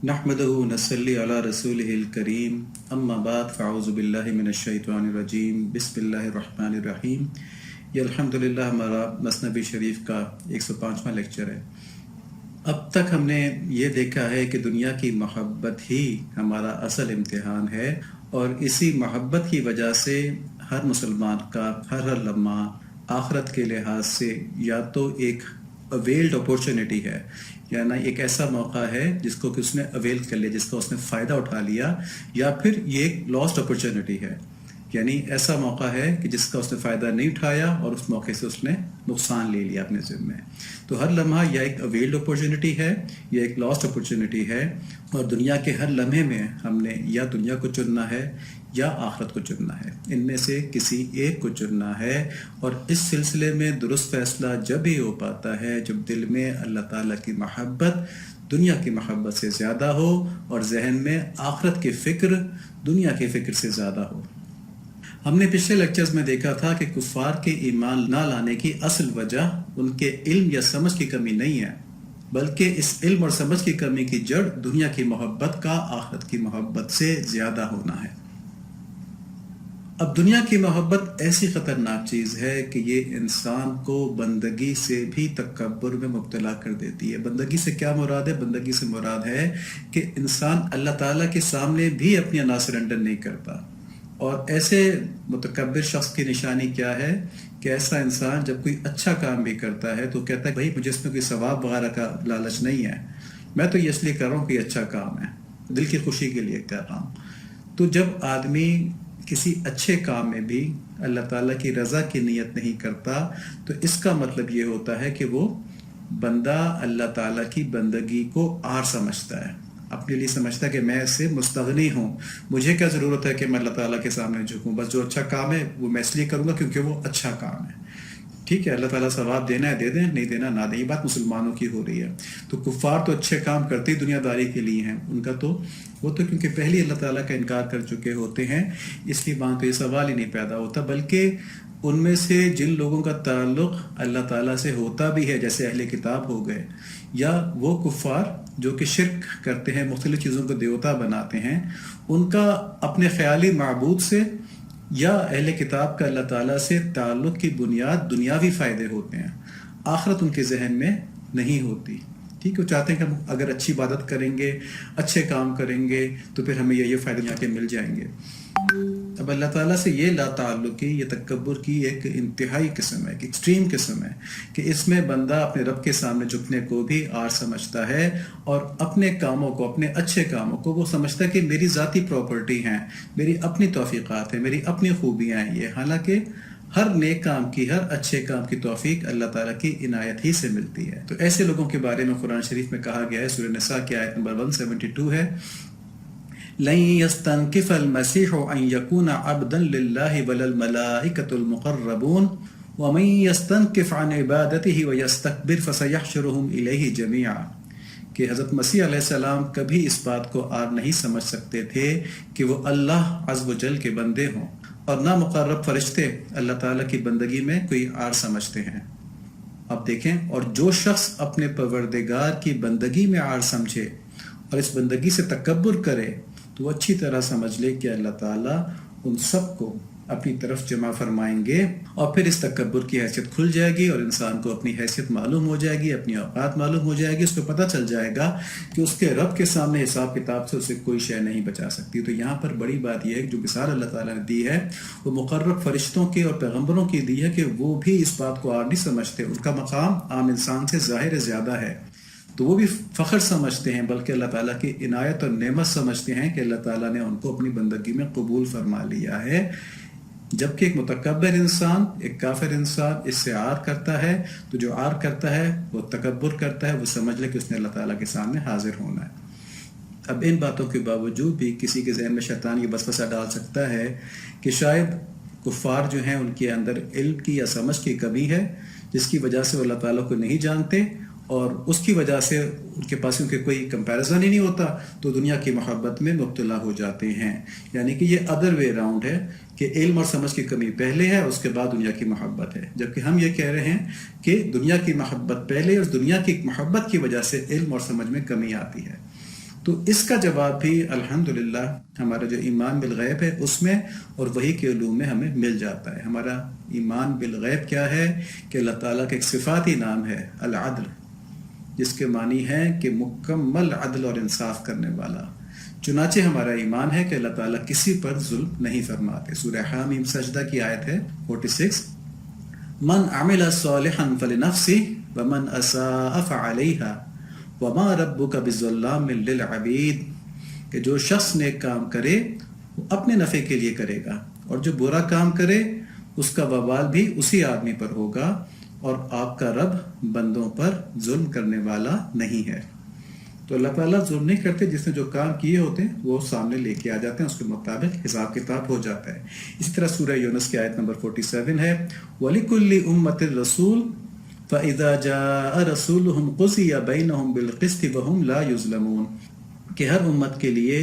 نحمده نصلي على رسوله الكريم اما بعد فاعوذ باللہ من الشیطان الرجیم بسم اللہ الرحمن الرحیم۔ یہ الحمدللہ ہمارا مثنوی شریف کا 105واں لیکچر ہے۔ اب تک ہم نے یہ دیکھا ہے کہ دنیا کی محبت ہی ہمارا اصل امتحان ہے، اور اسی محبت کی وجہ سے ہر مسلمان کا ہر لمحہ آخرت کے لحاظ سے یا تو ایک اویلڈ اپورچونٹی ہے، یعنی ایک ایسا موقع ہے جس کو کہ اس نے اویل کر لیا، جس کا اس نے فائدہ اٹھا لیا، یا پھر یہ ایک لاسٹ اپورچونٹی ہے، یعنی ایسا موقع ہے کہ جس کا اس نے فائدہ نہیں اٹھایا اور اس موقع سے اس نے نقصان لے لیا اپنے ذمے۔ تو ہر لمحہ یا ایک اویلڈ اپورچونٹی ہے یا ایک لاسٹ اپورچونٹی ہے، اور دنیا کے ہر لمحے میں ہم نے یا دنیا کو چننا ہے یا آخرت کو چننا ہے، ان میں سے کسی ایک کو چننا ہے۔ اور اس سلسلے میں درست فیصلہ جب ہی ہو پاتا ہے جب دل میں اللہ تعالیٰ کی محبت دنیا کی محبت سے زیادہ ہو، اور ذہن میں آخرت کی فکر دنیا کی فکر سے زیادہ ہو۔ ہم نے پچھلے لیکچرز میں دیکھا تھا کہ کفار کے ایمان نہ لانے کی اصل وجہ ان کے علم یا سمجھ کی کمی نہیں ہے، بلکہ اس علم اور سمجھ کی کمی کی جڑ دنیا کی محبت کا آخرت کی محبت سے زیادہ ہونا ہے۔ اب دنیا کی محبت ایسی خطرناک چیز ہے کہ یہ انسان کو بندگی سے بھی تکبر میں مبتلا کر دیتی ہے۔ بندگی سے کیا مراد ہے؟ بندگی سے مراد ہے کہ انسان اللہ تعالیٰ کے سامنے بھی اپنی انا سرنڈر نہیں کرتا۔ اور ایسے متکبر شخص کی نشانی کیا ہے کہ ایسا انسان جب کوئی اچھا کام بھی کرتا ہے تو کہتا ہے بھائی مجھے اس میں کوئی ثواب وغیرہ کا لالچ نہیں ہے، میں تو یہ اس لیے کر رہا ہوں کہ یہ اچھا کام ہے، دل کی خوشی کے لیے کر رہا ہوں۔ تو جب آدمی کسی اچھے کام میں بھی اللہ تعالیٰ کی رضا کی نیت نہیں کرتا تو اس کا مطلب یہ ہوتا ہے کہ وہ بندہ اللہ تعالیٰ کی بندگی کو عار سمجھتا ہے، اپنے لیے سمجھتا ہے کہ میں اس سے مستغنی ہوں، مجھے کیا ضرورت ہے کہ میں اللہ تعالیٰ کے سامنے جھکوں، بس جو اچھا کام ہے وہ میں اس لیے کروں گا کیونکہ وہ اچھا کام ہے۔ ٹھیک ہے، اللہ تعالیٰ ثواب دینا ہے دے دیں، نہیں دینا نہ دیں، یہ بات مسلمانوں کی ہو رہی ہے۔ تو کفار تو اچھے کام کرتے ہی دنیا داری کے لیے ہیں، ان کا تو وہ تو کیونکہ پہلے اللہ تعالیٰ کا انکار کر چکے ہوتے ہیں، اس لیے وہاں تو یہ سوال ہی نہیں پیدا ہوتا۔ بلکہ ان میں سے جن لوگوں کا تعلق اللہ تعالیٰ سے ہوتا بھی ہے، جیسے اہل کتاب ہو گئے، یا وہ کفار جو کہ شرک کرتے ہیں، مختلف چیزوں کو دیوتا بناتے ہیں، ان کا اپنے خیالی معبود سے یا اہل کتاب کا اللہ تعالیٰ سے تعلق کی بنیاد دنیاوی فائدے ہوتے ہیں، آخرت ان کے ذہن میں نہیں ہوتی۔ ٹھیک ہے، وہ چاہتے ہیں کہ ہم اگر اچھی عبادت کریں گے، اچھے کام کریں گے تو پھر ہمیں یہ فائدے یہاں کے مل جائیں گے۔ اب اللہ تعالیٰ سے یہ لا تعلقی، یہ تکبر کی ایک انتہائی قسم ہے، ایک ایکسٹریم قسم ہے، کہ اس میں بندہ اپنے رب کے سامنے جھکنے کو بھی عار سمجھتا ہے، اور اپنے کاموں کو، اپنے اچھے کاموں کو وہ سمجھتا ہے کہ میری ذاتی پراپرٹی ہیں، میری اپنی توفیقات ہیں، میری اپنی خوبیاں ہیں یہ، حالانکہ ہر نیک کام کی، ہر اچھے کام کی توفیق اللہ تعالیٰ کی عنایت ہی سے ملتی ہے۔ تو ایسے لوگوں کے بارے میں قرآن شریف میں کہا گیا ہے، سورہ نساء کی آیت نمبر 172 ہے، لن يستنكف المسيح ان يكون عبدا لله ولا الملائكة المقربون ومن يستنكف عن عبادته ويستكبر فسيحشرهم اليه جميعا، کہ حضرت مسیح علیہ السلام کبھی اس بات کو عار نہیں سمجھ سکتے تھے کہ وہ اللہ عز و جل کے بندے ہوں، اور نہ مقرب فرشتے اللہ تعالیٰ کی بندگی میں کوئی عار سمجھتے ہیں۔ اب دیکھیں، اور جو شخص اپنے پروردگار کی بندگی میں عار سمجھے اور اس بندگی سے تکبر کرے تو وہ اچھی طرح سمجھ لے کہ اللہ تعالیٰ ان سب کو اپنی طرف جمع فرمائیں گے، اور پھر اس تکبر کی حیثیت کھل جائے گی، اور انسان کو اپنی حیثیت معلوم ہو جائے گی، اپنی اوقات معلوم ہو جائے گی، اس کو پتہ چل جائے گا کہ اس کے رب کے سامنے حساب کتاب سے اسے کوئی شے نہیں بچا سکتی۔ تو یہاں پر بڑی بات یہ ہے کہ جو مثال اللہ تعالیٰ نے دی ہے وہ مقرب فرشتوں کے اور پیغمبروں کی دی ہے کہ وہ بھی اس بات کو عار نہیں سمجھتے، ان کا مقام عام انسان سے ظاہر زیادہ ہے، تو وہ بھی فخر سمجھتے ہیں، بلکہ اللہ تعالیٰ کی عنایت اور نعمت سمجھتے ہیں کہ اللہ تعالیٰ نے ان کو اپنی بندگی میں قبول فرما لیا ہے۔ جبکہ ایک متکبر انسان، ایک کافر انسان اس سے عار کرتا ہے، تو جو عار کرتا ہے وہ تکبر کرتا ہے، وہ سمجھ لے کہ اس نے اللہ تعالیٰ کے سامنے حاضر ہونا ہے۔ اب ان باتوں کے باوجود بھی کسی کے ذہن میں شیطان یہ وسوسہ ڈال سکتا ہے کہ شاید کفار جو ہیں ان کے اندر علم کی یا سمجھ کی کمی ہے، جس کی وجہ سے وہ اللہ تعالیٰ کو نہیں جانتے، اور اس کی وجہ سے ان کے پاس کیونکہ کوئی کمپیریزن ہی نہیں ہوتا تو دنیا کی محبت میں مبتلا ہو جاتے ہیں۔ یعنی کہ یہ ادر وے راؤنڈ ہے کہ علم اور سمجھ کی کمی پہلے ہے، اس کے بعد دنیا کی محبت ہے، جبکہ ہم یہ کہہ رہے ہیں کہ دنیا کی محبت پہلے، اور دنیا کی محبت کی وجہ سے علم اور سمجھ میں کمی آتی ہے۔ تو اس کا جواب بھی الحمدللہ ہمارا جو ایمان بالغیب ہے اس میں اور وحی کے علوم میں ہمیں مل جاتا ہے۔ ہمارا ایمان بالغیب کیا ہے کہ اللہ تعالیٰ کا ایک صفاتی نام ہے العدل، جس کے معنی ہے کہ مکمل عدل اور انصاف کرنے والا۔ چنانچہ ہمارا ایمان ہے کہ اللہ تعالیٰ کسی پر ظلم نہیں فرماتے۔ سورہ حامیم سجدہ کی آیت ہے 46، من عمل صالحا فلنفسه ومن اساء فعليها وما ربك بظلام للعبید، کہ جو شخص نیک کام کرے وہ اپنے نفع کے لیے کرے گا، اور جو برا کام کرے اس کا وبال بھی اسی آدمی پر ہوگا، اور آپ کا رب بندوں پر ظلم کرنے والا نہیں ہے۔ تو اللہ تعالیٰ ظلم نہیں کرتے، جس نے جو کام کیے ہوتے ہیں وہ سامنے لے کے آ جاتے ہیں، اس کے مطابق حساب کتاب ہو جاتا ہے۔ اسی طرح سورہ یونس کی آیت نمبر 47 ہے، وَلِكُلِّ أُمَّةٍ رَسُولٌ فَإِذَا جَاءَ رَسُولُهُمْ قُضِيَ بَيْنَهُمْ بِالْقِسْطِ وَهُمْ لَا يُظْلَمُونَ، کہ ہر امت کے لیے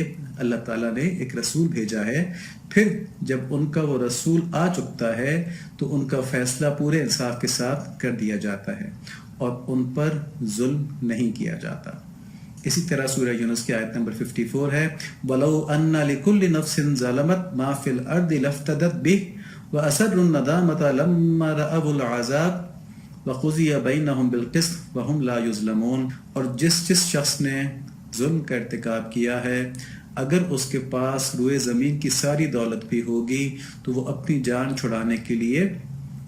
اللہ تعالیٰ نے ایک رسول بھیجا ہے، پھر جب ان کا وہ رسول آ چکتا ہے تو ان کا فیصلہ پورے انصاف کے ساتھ کر دیا جاتا ہے اور ان پر ظلم نہیں کیا جاتا۔ اسی طرح سورہ یونس کی آیت نمبر 54 ہے، وَلَوْ أَنَّ لِكُلِّ نَفْسٍ ظَلَمَتْ مَا فِي الْأَرْضِ لَافْتَدَتْ بِهِ وَأَسَرُّوا النَّدَامَةَ لَمَّا رَأَوُا الْعَذَابَ وَقُضِيَ بَيْنَهُمْ بِالْقِسْطِ وَهُمْ لَا يُظْلَمُونَ، اور جس شخص نے ظلم کا ارتکاب کیا ہے، اگر اس کے پاس روئے زمین کی ساری دولت بھی ہوگی تو وہ اپنی جان چھڑانے کے لیے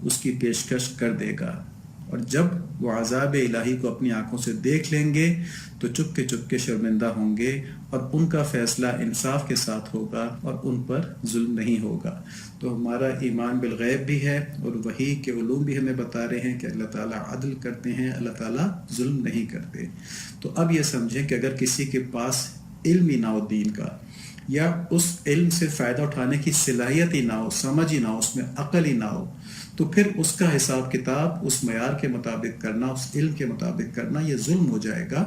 اس کی پیشکش کر دے گا، اور جب وہ عذاب الہی کو اپنی آنکھوں سے دیکھ لیں گے تو چپ کے شرمندہ ہوں گے، اور ان کا فیصلہ انصاف کے ساتھ ہوگا اور ان پر ظلم نہیں ہوگا۔ تو ہمارا ایمان بالغیب بھی ہے، اور وحی کے علوم بھی ہمیں بتا رہے ہیں کہ اللہ تعالیٰ عدل کرتے ہیں، اللہ تعالیٰ ظلم نہیں کرتے۔ تو اب یہ سمجھیں کہ اگر کسی کے پاس علم ہی نہ ہو دین کا، یا اس علم سے فائدہ اٹھانے کی صلاحیت ہی نہ ہو، سمجھ ہی نہ ہو، اس میں عقل ہی نہ ہو، تو پھر اس کا حساب کتاب اس معیار کے مطابق کرنا، اس علم کے مطابق کرنا، یہ ظلم ہو جائے گا۔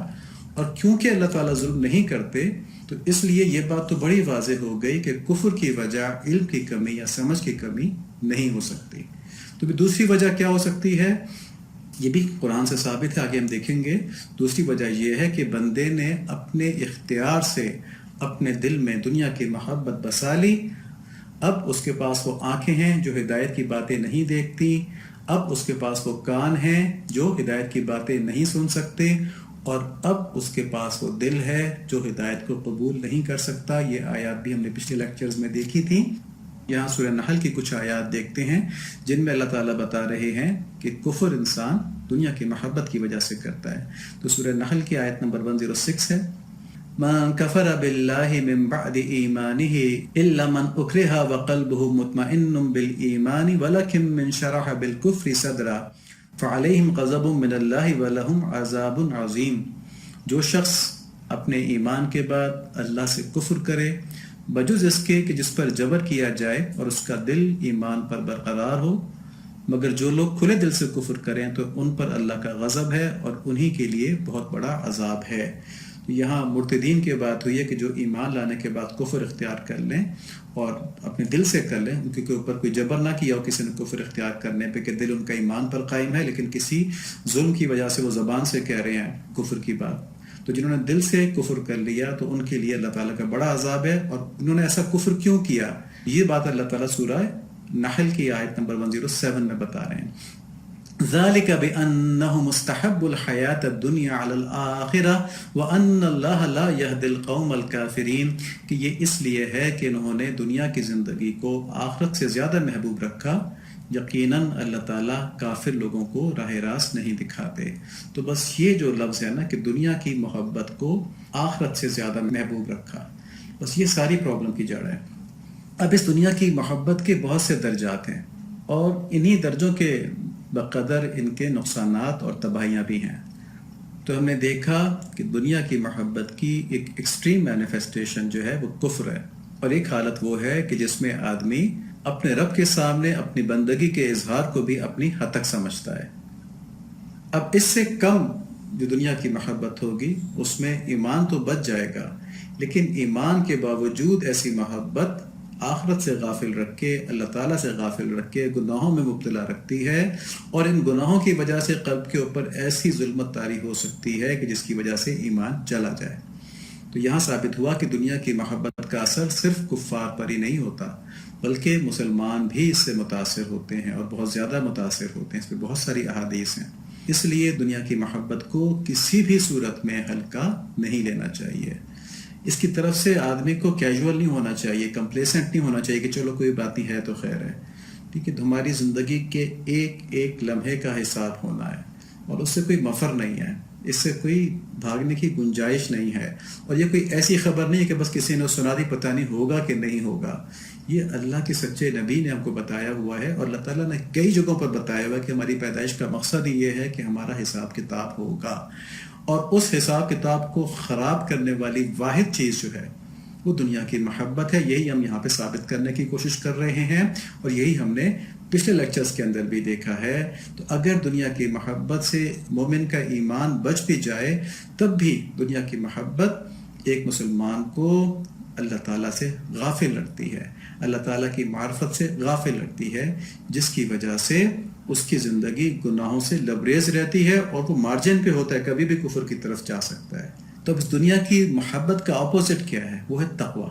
اور کیونکہ اللہ تعالیٰ ظلم نہیں کرتے تو اس لیے یہ بات تو بڑی واضح ہو گئی کہ کفر کی وجہ علم کی کمی یا سمجھ کی کمی نہیں ہو سکتی۔ تو دوسری وجہ کیا ہو سکتی ہے؟ یہ بھی قرآن سے ثابت ہے، آگے ہم دیکھیں گے۔ دوسری وجہ یہ ہے کہ بندے نے اپنے اختیار سے اپنے دل میں دنیا کی محبت بسا لی، اب اس کے پاس وہ آنکھیں ہیں جو ہدایت کی باتیں نہیں دیکھتی، اب اس کے پاس وہ کان ہیں جو ہدایت کی باتیں نہیں سن سکتے، اور اب اس کے پاس وہ دل ہے جو ہدایت کو قبول نہیں کر سکتا۔ یہ آیات بھی ہم نے پچھلے لیکچرز میں دیکھی تھی۔ یہاں سورہ نحل کی کچھ آیات دیکھتے ہیں جن میں اللہ تعالیٰ بتا رہے ہیں کہ کفر انسان دنیا کی محبت کی وجہ سے کرتا ہے۔ تو سورہ نحل کی آیت نمبر 106 ہے، مَن كَفَرَ بِاللَّهِ مِن بَعْدِ إِيمَانِهِ إِلَّا مَنْ أُكْرِهَ وَقَلْبُهُ مُطْمَئِنٌّ بِالْإِيمَانِ وَلَكِن مِّن شَرَحَ بِالْكُفْرِ صَدْرًا فَعَلَيْهِمْ غَضَبٌ مِّنَ اللَّهِ وَلَهُمْ عَذَابٌ عَظِيمٌ، جو شخص اپنے ایمان کے بعد اللہ سے کفر کرے بجز اس کے کہ جس پر جبر کیا جائے اور اس کا دل ایمان پر برقرار ہو، مگر جو لوگ کھلے دل سے کفر کریں تو ان پر اللہ کا غضب ہے اور انہی کے لیے بہت بڑا عذاب ہے۔ یہاں مرتدین کی بات ہوئی ہے کہ جو ایمان لانے کے بعد کفر اختیار کر لیں اور اپنے دل سے کر لیں، ان کے اوپر کوئی جبر نہ کیا ہو کسی نے کفر اختیار کرنے پہ، کہ دل ان کا ایمان پر قائم ہے لیکن کسی ظلم کی وجہ سے وہ زبان سے کہہ رہے ہیں کفر کی بات، تو جنہوں نے دل سے کفر کر لیا تو ان کے لیے اللہ تعالیٰ کا بڑا عذاب ہے۔ اور انہوں نے ایسا کفر کیوں کیا، یہ بات اللہ تعالیٰ سورہ نحل کی آیت نمبر 107 میں بتا رہے ہیں۔ ذَلِكَ بِأَنَّهُ مُسْتَحَبُّ الْحَيَاةَ الدُّنْيَا عَلَى الْآخِرَةِ وَأَنَّ اللَّهَ لَا يَهْدِي الْقَوْمَ الْكَافِرِينَ، کہ یہ اس لیے ہے کہ انہوں نے دنیا کی زندگی کو آخرت سے زیادہ محبوب رکھا، یقیناً اللہ تعالیٰ کافر لوگوں کو راہ راست نہیں دکھاتے۔ تو بس یہ جو لفظ ہے نا کہ دنیا کی محبت کو آخرت سے زیادہ محبوب رکھا، بس یہ ساری پرابلم کی جڑ ہے۔ اب اس دنیا کی محبت کے بہت سے درجات ہیں، اور انہی درجوں کے بقدر ان کے نقصانات اور تباہیاں بھی ہیں۔ تو ہم نے دیکھا کہ دنیا کی محبت کی ایک ایکسٹریم مینیفیسٹیشن جو ہے وہ کفر ہے، اور ایک حالت وہ ہے کہ جس میں آدمی اپنے رب کے سامنے اپنی بندگی کے اظہار کو بھی اپنی حد تک سمجھتا ہے۔ اب اس سے کم جو دنیا کی محبت ہوگی اس میں ایمان تو بچ جائے گا، لیکن ایمان کے باوجود ایسی محبت آخرت سے غافل رکھ کے، اللہ تعالیٰ سے غافل رکھ کے گناہوں میں مبتلا رکھتی ہے، اور ان گناہوں کی وجہ سے قلب کے اوپر ایسی ظلمت طاری ہو سکتی ہے کہ جس کی وجہ سے ایمان چلا جائے۔ تو تو یہاں ثابت ہوا کہ دنیا کی محبت کا اثر صرف کفار پر ہی نہیں ہوتا، بلکہ مسلمان بھی اس سے متاثر ہوتے ہیں اور بہت زیادہ متاثر ہوتے ہیں۔ اس پہ بہت ساری احادیث ہیں۔ اس لیے دنیا کی محبت کو کسی بھی صورت میں ہلکا نہیں لینا چاہیے۔ اس کی طرف سے آدمی کو کیجول نہیں ہونا چاہیے، کمپلیسنٹ نہیں ہونا چاہیے کہ چلو کوئی بات نہیں ہے تو خیر ہے۔ ٹھیک ہے، ہماری زندگی کے ایک ایک لمحے کا حساب ہونا ہے اور اس سے کوئی مفر نہیں ہے، اس سے کوئی بھاگنے کی گنجائش نہیں ہے، اور یہ کوئی ایسی خبر نہیں ہے کہ بس کسی نے سنا دی پتہ نہیں ہوگا کہ نہیں ہوگا۔ یہ اللہ کے سچے نبی نے ہم کو بتایا ہوا ہے، اور اللہ تعالیٰ نے کئی جگہوں پر بتایا ہوا ہے کہ ہماری پیدائش کا مقصد ہی یہ ہے کہ ہمارا حساب کتاب ہوگا، اور اس حساب کتاب کو خراب کرنے والی واحد چیز جو ہے وہ دنیا کی محبت ہے۔ یہی ہم یہاں پہ ثابت کرنے کی کوشش کر رہے ہیں، اور یہی ہم نے پچھلے لیکچرز کے اندر بھی دیکھا ہے۔ تو اگر دنیا کی محبت سے مومن کا ایمان بچ بھی جائے، تب بھی دنیا کی محبت ایک مسلمان کو اللہ تعالیٰ سے غافل رکھتی ہے، اللہ تعالیٰ کی معرفت سے غافل رکھتی ہے، جس کی وجہ سے اس کی زندگی گناہوں سے لبریز رہتی ہے اور وہ مارجن پہ ہوتا ہے، کبھی بھی کفر کی طرف جا سکتا ہے۔ تو اس دنیا کی محبت کا اپوزٹ کیا ہے؟ وہ ہے تقوی۔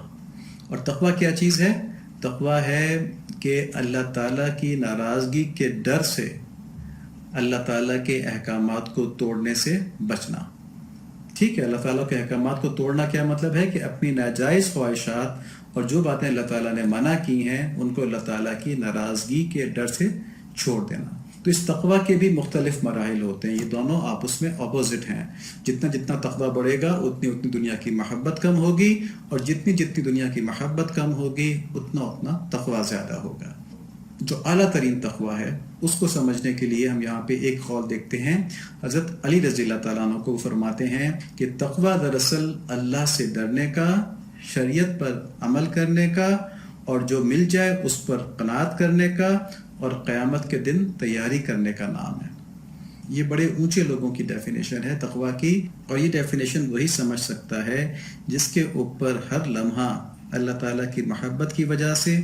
اور تقوی کیا چیز ہے؟ تقوی ہے کہ اللہ تعالیٰ کی ناراضگی کے ڈر سے اللہ تعالیٰ کے احکامات کو توڑنے سے بچنا۔ ٹھیک ہے، اللہ تعالیٰ کے احکامات کو توڑنا کیا مطلب ہے؟ کہ اپنی ناجائز خواہشات اور جو باتیں اللہ تعالیٰ نے منع کی ہیں ان کو اللہ تعالیٰ کی ناراضگی کے ڈر سے چھوڑ دینا۔ تو اس تقوی کے بھی مختلف مراحل ہوتے ہیں، یہ دونوں آپس میں اپوزٹ ہیں۔ جتنا جتنا تقوی بڑھے گا اتنی اتنی دنیا کی محبت کم ہوگی، اور جتنی جتنی دنیا کی محبت کم ہوگی اتنا اتنا تقوی زیادہ ہوگا۔ جو اعلیٰ ترین تقوی ہے اس کو سمجھنے کے لیے ہم یہاں پہ ایک قول دیکھتے ہیں۔ حضرت علی رضی اللہ تعالیٰ عنہ کو فرماتے ہیں کہ تقوی دراصل اللہ سے ڈرنے کا، شریعت پر عمل کرنے کا، اور جو مل جائے اس پر قناعت کرنے کا، اور قیامت کے دن تیاری کرنے کا نام ہے۔ یہ بڑے اونچے لوگوں کی ڈیفینیشن ہے تقوی کی، اور یہ ڈیفینیشن وہی سمجھ سکتا ہے جس کے اوپر ہر لمحہ اللہ تعالیٰ کی محبت کی وجہ سے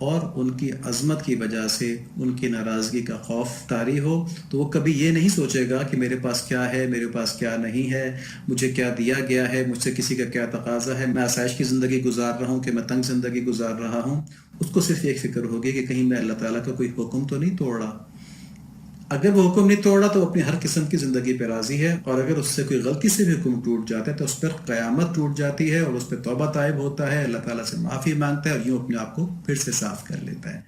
اور ان کی عظمت کی وجہ سے ان کی ناراضگی کا خوف طاری ہو، تو وہ کبھی یہ نہیں سوچے گا کہ میرے پاس کیا ہے، میرے پاس کیا نہیں ہے، مجھے کیا دیا گیا ہے، مجھ سے کسی کا کیا تقاضا ہے، میں آسائش کی زندگی گزار رہا ہوں کہ میں تنگ زندگی گزار رہا ہوں۔ اس کو صرف ایک فکر ہوگی کہ کہیں میں اللہ تعالیٰ کا کوئی حکم تو نہیں توڑ رہا۔ اگر وہ حکم نہیں توڑا تو اپنی ہر قسم کی زندگی پہ راضی ہے، اور اگر اس سے کوئی غلطی سے بھی حکم ٹوٹ جاتا ہے تو اس پر قیامت ٹوٹ جاتی ہے، اور اس پہ توبہ طائب ہوتا ہے، اللہ تعالیٰ سے معافی مانگتا ہے، اور یوں اپنے آپ کو پھر سے صاف کر لیتا ہے۔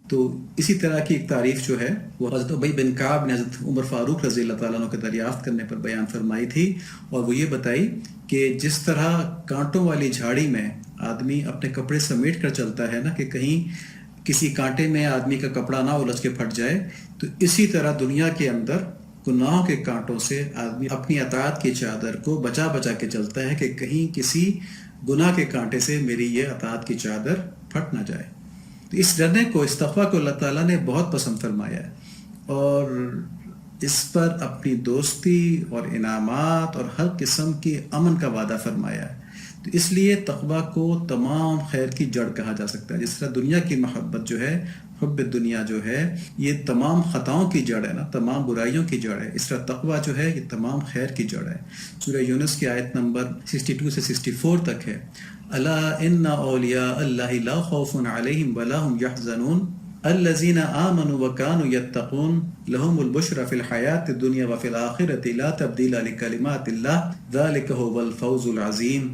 تو اسی طرح کی ایک تعریف جو ہے وہ حضرت ابی بن کعب نے حضرت عمر فاروق رضی اللہ تعالیٰ عنہ کے دریافت کرنے پر بیان فرمائی تھی، اور وہ یہ بتائی کہ جس طرح کانٹوں والی جھاڑی میں آدمی اپنے کپڑے سمیٹ کر چلتا ہے نا کہ کہیں کسی کانٹے میں آدمی کا کپڑا نہ الجھ کے پھٹ جائے، تو اسی طرح دنیا کے اندر گناہوں کے کانٹوں سے آدمی اپنی اطاعت کی چادر کو بچا بچا کے چلتا ہے کہ کہیں کسی گناہ کے کانٹے سے میری یہ اطاعت کی چادر پھٹ نہ جائے۔ تو اس ڈرنے کو، اس تقوی کو اللہ تعالیٰ نے بہت پسند فرمایا ہے، اور اس پر اپنی دوستی اور انعامات اور ہر قسم کی امن کا وعدہ فرمایا ہے۔ تو اس لیے تقوی کو تمام خیر کی جڑ کہا جا سکتا ہے۔ جس طرح دنیا کی محبت جو ہے، حب دنیا جو ہے، یہ تمام خطاؤں کی جڑ ہے نا، تمام برائیوں کی جڑ ہے، اس طرح تقوی جو ہے یہ تمام خیر کی جڑ ہے۔ سورہ یونس کی آیت نمبر 62 سے 64 تک ہے، الا ان اولیاء اللہ لا خوف علیہم ولا هم يحزنون الذين آمنوا وكانوا يتقون لهم البشرى في الحياة الدنيا وفي الآخرة لا تبديل لكلمات الله ذلك هو الفوز العظيم۔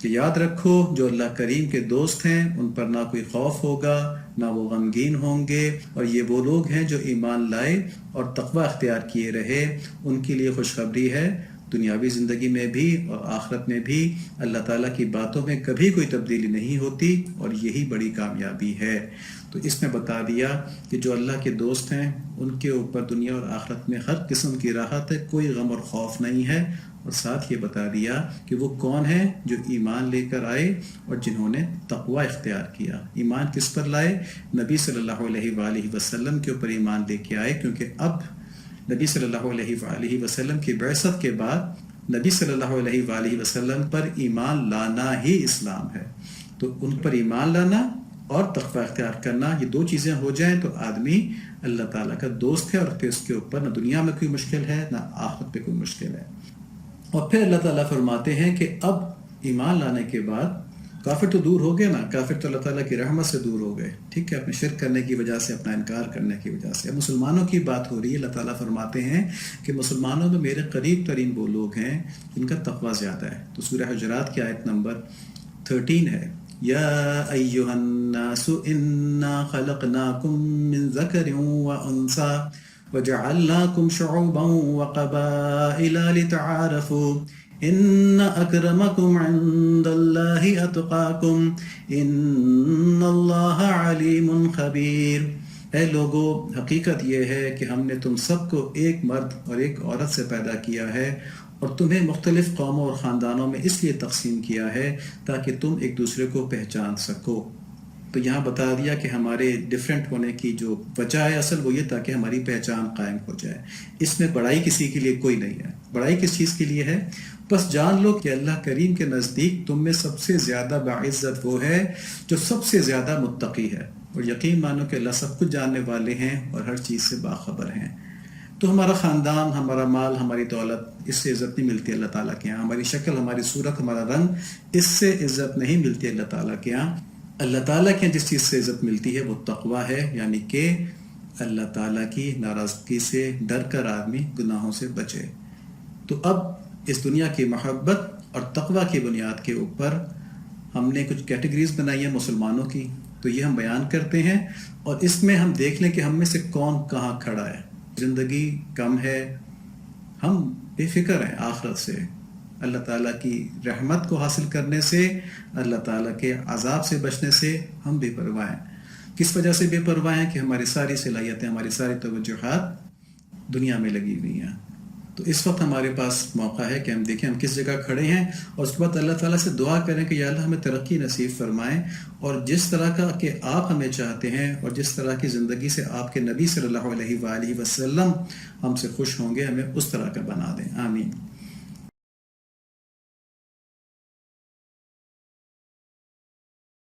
کہ یاد رکھو جو اللہ کریم کے دوست ہیں ان پر نہ کوئی خوف ہوگا، نہ وہ غمگین ہوں گے، اور یہ وہ لوگ ہیں جو ایمان لائے اور تقوی اختیار کیے رہے، ان کے لیے خوشخبری ہے، دنیاوی زندگی میں بھی اور آخرت میں بھی اللہ تعالیٰ کی باتوں میں کبھی کوئی تبدیلی نہیں ہوتی، اور یہی بڑی کامیابی ہے۔ تو اس میں بتا دیا کہ جو اللہ کے دوست ہیں ان کے اوپر دنیا اور آخرت میں ہر قسم کی راحت ہے، کوئی غم اور خوف نہیں ہے، اور ساتھ یہ بتا دیا کہ وہ کون ہیں جو ایمان لے کر آئے اور جنہوں نے تقوی اختیار کیا۔ ایمان کس پر لائے؟ نبی صلی اللہ علیہ وآلہ وسلم کے اوپر ایمان لے کے آئے، کیونکہ اب نبی صلی اللہ علیہ وآلہ وسلم کی بعثت کے بعد نبی صلی اللہ علیہ وآلہ وسلم پر ایمان لانا ہی اسلام ہے۔ تو ان پر ایمان لانا اور تقوی اختیار کرنا، یہ دو چیزیں ہو جائیں تو آدمی اللہ تعالیٰ کا دوست ہے، اور پھر اس کے اوپر نہ دنیا میں کوئی مشکل ہے نہ آخرت پہ کوئی مشکل ہے۔ اور پھر اللہ تعالیٰ فرماتے ہیں کہ اب ایمان لانے کے بعد کافر تو دور ہو گئے نا، کافر تو اللہ تعالیٰ کی رحمت سے دور ہو گئے، ٹھیک ہے، اپنے شرک کرنے کی وجہ سے، اپنا انکار کرنے کی وجہ سے۔ اب مسلمانوں کی بات ہو رہی ہے، اللہ تعالیٰ فرماتے ہیں کہ مسلمانوں میں میرے قریب ترین وہ لوگ ہیں جن کا تقوی زیادہ ہے۔ تو سورہ حجرات کی آیت نمبر 13 ہے، یا ایہا الناس انا خلقناکم من ذکر و انثی وجعلناکم شعوبا وقبائل لتعارفوا ان اکرمکم عند اللہ اتقاکم ان اللہ علیم خبیر۔ اے لوگو، حقیقت یہ ہے کہ ہم نے تم سب کو ایک مرد اور ایک عورت سے پیدا کیا ہے اور تمہیں مختلف قوموں اور خاندانوں میں اس لیے تقسیم کیا ہے تاکہ تم ایک دوسرے کو پہچان سکو۔ تو یہاں بتا دیا کہ ہمارے ڈیفرنٹ ہونے کی جو وجہ ہے اصل وہ یہ تاکہ ہماری پہچان قائم ہو جائے۔ اس میں بڑائی کسی کے لیے کوئی نہیں ہے۔ بڑائی کس چیز کے لیے ہے؟ بس جان لو کہ اللہ کریم کے نزدیک تم میں سب سے زیادہ باعزت وہ ہے جو سب سے زیادہ متقی ہے، اور یقین مانو کہ اللہ سب کچھ جاننے والے ہیں اور ہر چیز سے باخبر ہیں۔ تو ہمارا خاندان، ہمارا مال، ہماری دولت، اس سے عزت نہیں ملتی اللہ تعالیٰ کے یہاں۔ ہماری شکل، ہماری صورت، ہمارا رنگ، اس سے عزت نہیں ملتی اللہ تعالیٰ کے یہاں۔ اللہ تعالیٰ کے جس چیز سے عزت ملتی ہے وہ تقوی ہے، یعنی کہ اللہ تعالیٰ کی ناراضگی سے ڈر کر آدمی گناہوں سے بچے۔ تو اب اس دنیا کی محبت اور تقوی کی بنیاد کے اوپر ہم نے کچھ کیٹیگریز بنائی ہیں مسلمانوں کی، تو یہ ہم بیان کرتے ہیں، اور اس میں ہم دیکھ لیں کہ ہم میں سے کون کہاں کھڑا ہے۔ زندگی کم ہے، ہم بے فکر ہیں آخرت سے، اللہ تعالیٰ کی رحمت کو حاصل کرنے سے، اللہ تعالیٰ کے عذاب سے بچنے سے ہم بے پرواہ ہیں۔ کس وجہ سے بے پرواہ ہیں؟ کہ ہماری ساری صلاحیتیں، ہماری ساری توجہات دنیا میں لگی ہوئی ہیں۔ تو اس وقت ہمارے پاس موقع ہے کہ ہم دیکھیں ہم کس جگہ کھڑے ہیں، اور اس کے بعد اللہ تعالیٰ سے دعا کریں کہ یا اللہ ہمیں ترقی نصیب فرمائیں، اور جس طرح کا کہ آپ ہمیں چاہتے ہیں اور جس طرح کی زندگی سے آپ کے نبی صلی اللہ علیہ وآلہ وسلم ہم سے خوش ہوں گے، ہمیں اس طرح کا بنا دیں۔ آمین۔